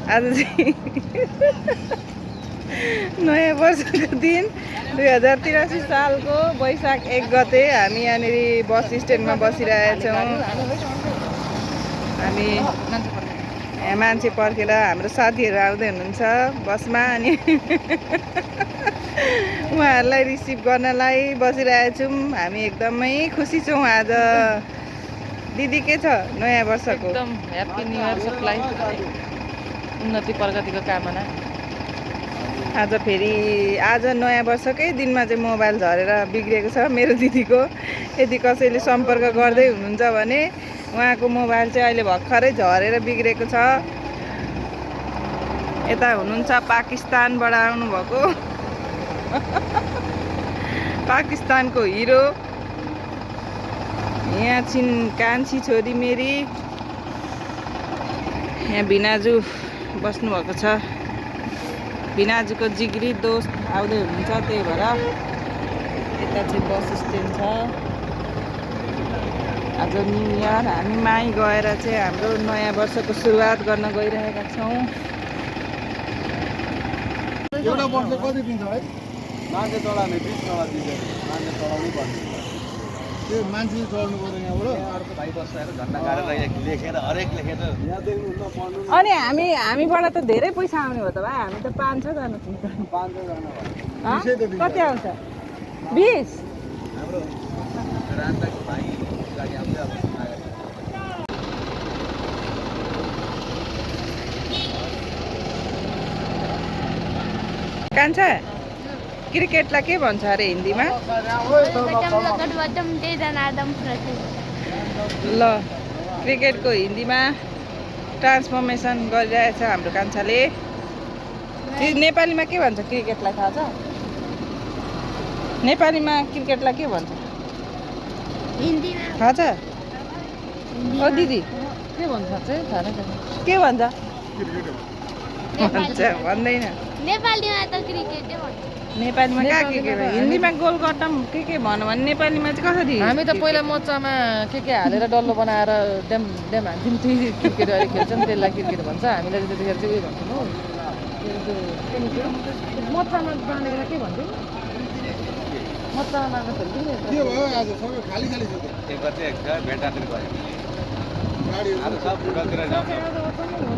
आज चाहिँ नयाँ वर्षको दिन 2083 सालको वैशाख 1 गते हामी यहाँनिर बस स्ट्यान्डमा बसिरहेछौँ। हामी यहाँ मान्छे पर्खेर हाम्रो साथीहरू आउँदै हुनुहुन्छ बसमा, अनि उहाँहरूलाई रिसिभ गर्नलाई बसिरहेछौँ। हामी एकदमै खुसी छौँ आज। दिदी के छ नयाँ वर्षको? एकदम ह्याप्पी न्यू इयर सबलाई, उन्नति प्रगतिको कामना। आज नयाँ वर्षकै दिनमा चाहिँ मोबाइल झरेर बिग्रेको छ मेरो दिदीको। यदि कसैले सम्पर्क गर्दै हुनुहुन्छ भने उहाँको मोबाइल चाहिँ अहिले भर्खरै झरेर बिग्रेको छ। यता हुनुहुन्छ पाकिस्तानबाट आउनुभएको पाकिस्तानको हिरो। यहाँ छिन् कान्छी छोरी मेरी। यहाँ भिनाजु बस्नुभएको छ। भिनाजुको जिग्री दोस्त आउँदै हुनुहुन्छ, त्यही भएर यता चाहिँ बस स्ट्यान्ड छ। आज न्यु इयर हामी माई गएर चाहिँ हाम्रो नयाँ वर्षको सुरुवात गर्न गइरहेका छौँ। एउटा वर्ष कति दिन्छ है? मान्छे चढाउने 20 डलर दिन्छ। मान्छे चढाउनु पर्छ। त्यो मान्छे चढाउनु पर्दैन यहाँबाट। अर्को भाइ बसेर झन्डा गाडेर लेखेर हरेक लेखेर यहाँ देख्नुहुन्न पढ्नु। अनि हामीबाट त धेरै पैसा आउने हो त भाइ। हामी त 500 जना छौँ। 500 जना भयो। कति आउँछ? 20। हाम्रो रान्दाको भाइ लागि आउँदै अब कान्छा क्रिकेटलाई के भन्छ अरे हिन्दीमा? ल क्रिकेटको हिन्दीमा ट्रान्सफर्मेसन गरिरहेछ हाम्रो कान्छाले। नेपालीमा के भन्छ क्रिकेटलाई थाहा छ? नेपालीमा क्रिकेटलाई के भन्छ थाहा छ? ओ दिदी के भन्छ चाहिँ थाहा नै छैन। के भन्छ? भन्छ भन्दैन। नेपालीमा त क्रिकेटै भन्छ। नेपालीमा कहाँ के हिन्दीमा गोल गट्टम के भन्यो भने नेपालीमा चाहिँ कसरी? हामी त पहिला मोचामा के हालेर डल्लो बनाएर ड्याम हान्थ्यौँ। त्यही क्रिकेट अहिले खेल्छन्, त्यसलाई क्रिकेट भन्छ। हामीलाई चाहिँ त्यतिखेर चाहिँ उयो भन्थ्यौँ हौ। मोचामा बाँधेर के भन्थ्यौँ? मोचामा बाँधेर खेल्थ्यौँ। के भयो आज सबै खाली खाली छ त। एक गते एक भेटातिर गयो। गाडीहरु आज सब फुटबलतिर जान्छ।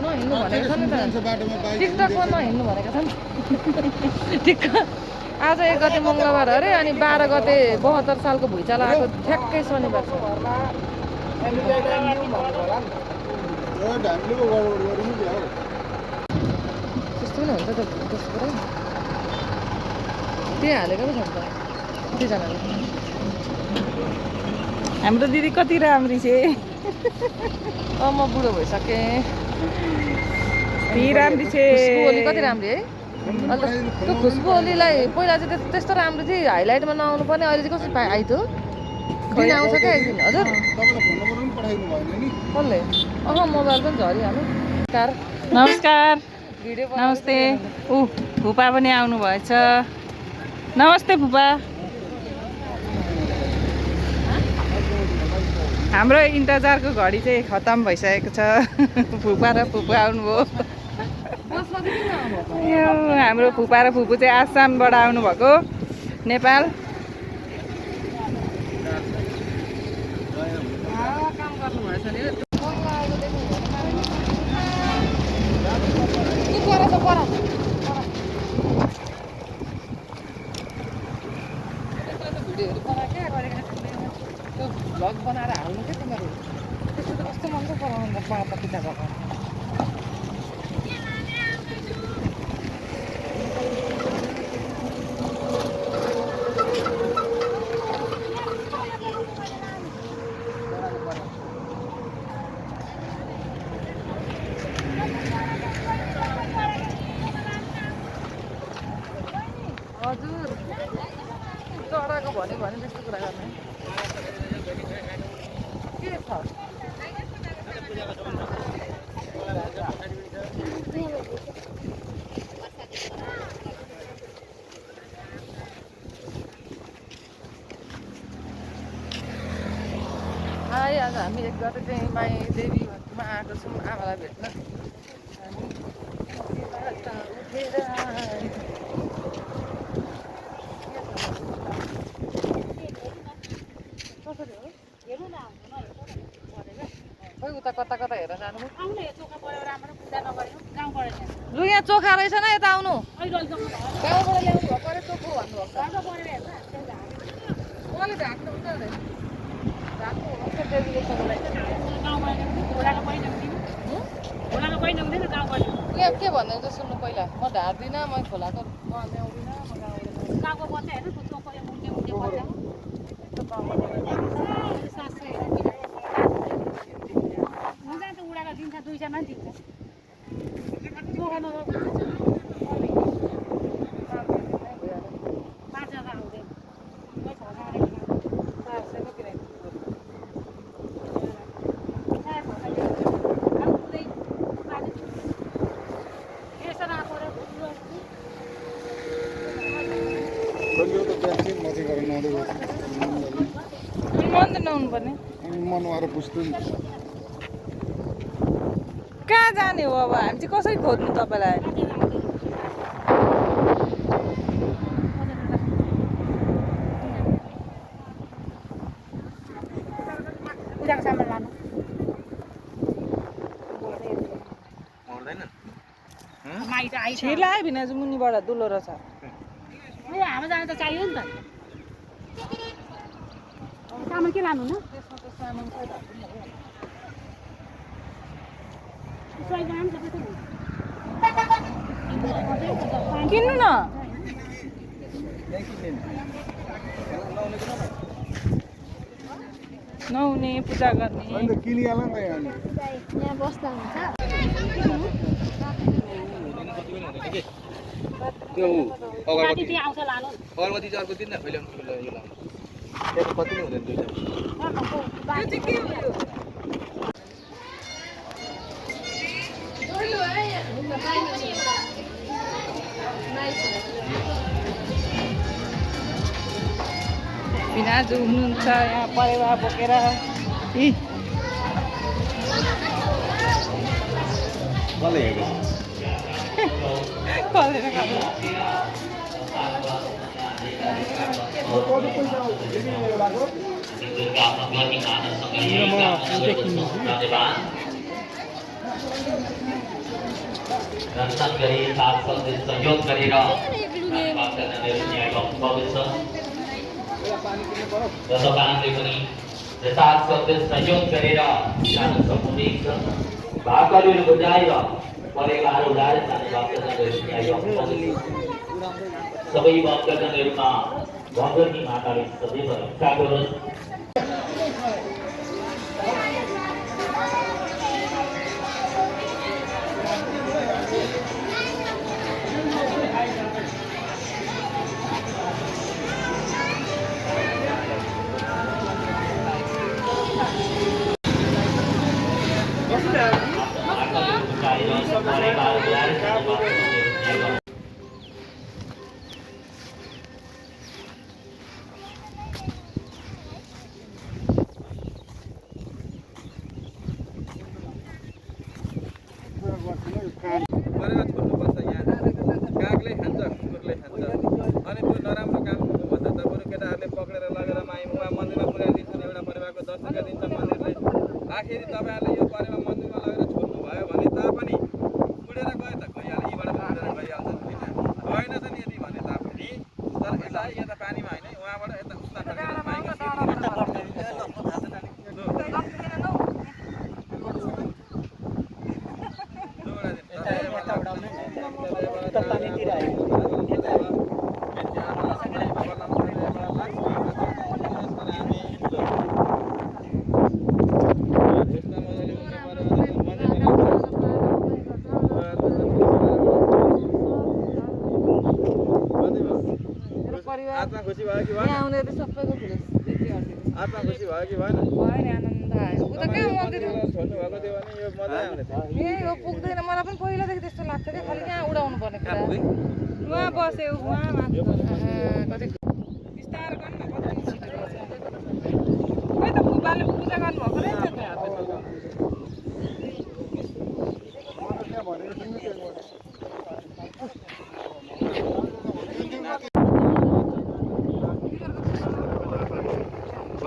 नहिँड्नु भनेको छ नि त। बाटोमा बाइक टिकटकमा नहिँड्नु भनेको छ नि। ठिक्क आज 1 गते मङ्गलबार अरे, अनि 12 गते 72 सालको भुइँचालो आएको ठ्याक्कै शनिबार छ। हामीले पो गडबड गर्नु नि हो। त्यस्तो पनि हुन्छ त त्यसको कुरा। त्यही हालेको पो छ नि त दुईजनाले। हाम्रो दिदी कति राम्री छे। म बुढो भइसकेँ। राम्री छे। खुसबु ओली कति राम्री है। अन्त त्यो खुसबु ओलीलाई पहिला चाहिँ त्यस्तो राम्रो थियो, हाइलाइटमा नआउनु पर्ने। अहिले चाहिँ कसरी आइथ्यो? दिन आउँछ क्या एकदिन। हजुर तपाईलाई फोन नम्बर पनि पठाइदिनु भएन नि। कसले? मोबाइल पनि झरिहाल्यो। नमस्कार। भिडियो नमस्ते। फुपा पनि आउनु भएछ। नमस्ते फुपा। हाम्रो इन्तजारको घडी चाहिँ खतम भइसकेको छ। फुपा र फुपू आउनुभयो। यो हाम्रो फुपा र फुपू चाहिँ आसामबाट आउनुभएको नेपाल। काम गर्नुभएछ नि। भिडियोहरू बनाएर क्या गरेको त्यो भ्लग बनाएर हाल्नु क्या तिमीहरू। त्यस्तो त कस्तो मन छ बनाउनु पापा पिता भएको। हजुर चराको भने त्यस्तो कुरा गर्ने के छ? आज हामी 1 गते चाहिँ माई देवी भक्तमा आएको छौँ आमालाई भेट्न। कता कता हेरेर जानु आउनु यो चोखा परेर राम्रो पूजा नगरेको गाउँबाट ल्याउनु लु यहाँ चोखा रहेछ न यता आउनु अहिले गाउँबाट गाउँबाट ल्याउनु भयो परे चोखो भन्नुभएको घरमा परेर हेर्नु उहाँले झाँक्नु हुन्छ अरे झाँक्नु हुन्छ डेलिगेसनलाई गाउँबाट ल्याउनु घोडाको पहिना हुँदैन घोडाको पहिना हुँदैन गाउँबाट यहाँ के भन्ने त सुन्नु पहिला म ढार्दिनँ म खोलाको म ल्याउँदिनँ म गाउँबाट गाउँको बच्चा हेर्नु त्यो चोखो यो मुन्टे मुन्टे बच्चा हुन्छ त उडाको दिन्छ 200 मा दिन्छ चोखा नगर्नु 5,000 आउँदैन म 6,000 मन त नहुनु पर्ने मनवाएर पुस्छु नि कहाँ जाने हो अब हामी चाहिँ कसरी खोज्नु तपाईँलाई पूजाको सामान लानु माइ त आइछ छिर्ला है भिनाजु मुनिबाट दुलो रहेछ हाम्रो जानु त चाहियो नि त सामान के लानु न किन्नु न नहुने पूजा गर्ने किनिहाल नि त यहाँ बस्दा हुन्छ त्यो राति त्यहाँ आउँछ लानु अगरबत्ती चाहिँ अर्को दिन न कहिले यो लाउनु त्यहाँ कति नै हुँदैन दुईटा भिनाजु हुनुहुन्छ यहाँ परेवा बोकेर कसले हेर्यो कलेर खानु दर्शन गरी साथ सहयोग गरेर तपाईँले पनि साथ सहयोग गरेर जान सक्नुहुनेछ भाकरहरू बुझाएर परिवार उडाएर जाने भक्तजनहरू सबै भक्तजनहरूमा भगवती माताले सदैव रक्षा गरोस् परेवा छोड्नुपर्छ यहाँ कागले खान्छ कुकुरले खान्छ अनि त्यो नराम्रो काम हुनुभन्दा त बरु केटाहरूले पक्रेर लगेर माइमुवा मन्दिरमा पुर्याइदिन्छन् एउटा परेवाको दर्शन गरिदिन्छ मन्दिरले आखिरी तपाईँहरूले यो परेवा मन्दिरमा लगेर छोड्नु भयो भने तापनि उडेर गयो त गइहाल्यो यहीँबाट पनि उडेर गइहाल्छ होइन त नि यदि भने तापनि तर यता यता पानीमा होइन उहाँबाट यता उस्ता आत्मा खुसी भयो कि भएन आउने सबैको आत्मा खुसी भयो कि भएन आनन्द आयो उता कहाँ मन्दिर छोड्नु भएको थियो भने यो मजा आउने थियो ए यो पुग्दैन मलाई पनि पहिलादेखि त्यस्तो लाग्थ्यो कि खालि कहाँ उडाउनु पर्ने कुरा उहाँ बस्यो उहाँ माथि कति बिस्तारो गर्नु न कति छिटो खै त फुपाले पूजा गर्नुभएको रहेछ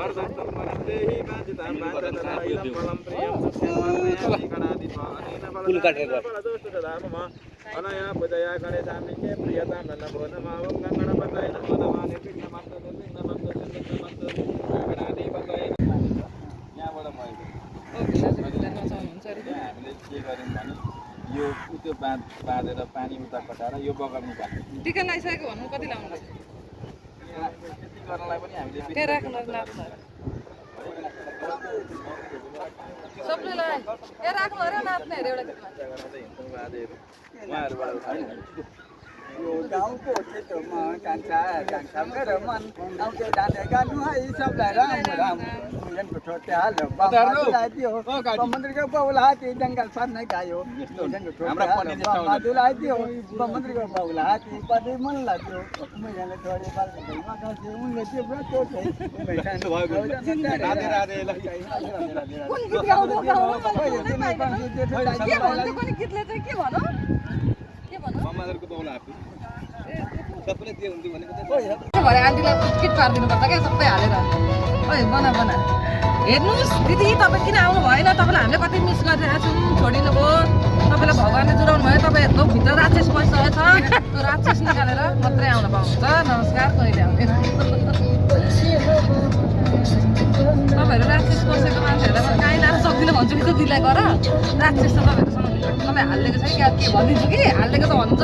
वर्धन्तं वरदेहि वाजितं वाजतं इदं फलं प्रियं तस्य पुल काटेर गयो। अनया पूजया गणेशामि के प्रियतां नमो नमः ओम गणपतये नमो नमः विघ्नमस्तु निर्विघ्नमस्तु निर्विघ्नमस्तु गणाधिपतये यहाँबाट भएको नचाउनुहुन्छ अरे हामीले के गर्यौँ भने यो त्यो बाँधेर पानी उता कटाएर यो बगाल्नु भएको टिका लगाइसकेको भन्नु कति लाउनु त्यति गर्नलाई पनि हामीले त्यहाँ राख्नु नाच्नु सबले लगाए ए राख्नु अरे नाच्ने अरे एउटा गीतमा उहाँहरूबाट उठायो यो गाउँको क्षेत्रमा कान्छा कान्छामा रमन आउँदै जाने गानु है सबलाई राम राम भजनको छोटे हाल बाबुलाई दियो मन्दिरको बाउला हाती जङ्गल सर्नै गायो बाबुलाई दियो मन्दिरको बाउला हाती पदे मन लाग्यो मैले छोडे बालमा गाउँथे उनले त्यो व्रत राधे राधे कुन गीत गाउनु के भन्नु कुन गीतले चाहिँ के भन्नु मम्माहरूको बाउला हाती सबैले दियो हुन्थ्यो भनेको भरे आन्टीलाई किट पारिदिनु पर्छ क्या सबै हालेर ओइ बना बना हेर्नुहोस् दिदी तपाईँ किन आउनु भएन तपाईँलाई हामीले कति मिस गरिरहेको छौँ छोडिनु भयो तपाईँलाई भगवान्ले जुराउनु भयो तपाईँहरूको भित्र राक्षस बसिरहेको छ त्यो राक्षस निकालेर मात्रै आउन पाउनुहुन्छ नमस्कार कहिले आउने तपाईँहरू राक्षस बसेको मान्छेहरूलाई काहीँ लान सक्दिनँ भन्छु कि त दिदीलाई गर राक्षस त तपाईँहरूसँग तपाईँ हालिदिएको छ कि के भनिदिन्छु कि हालिदिएको त भन्नुहुन्छ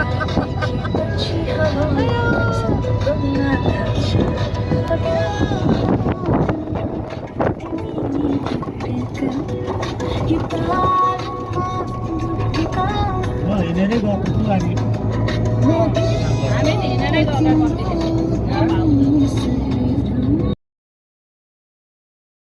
हामी हिँडेरै गएको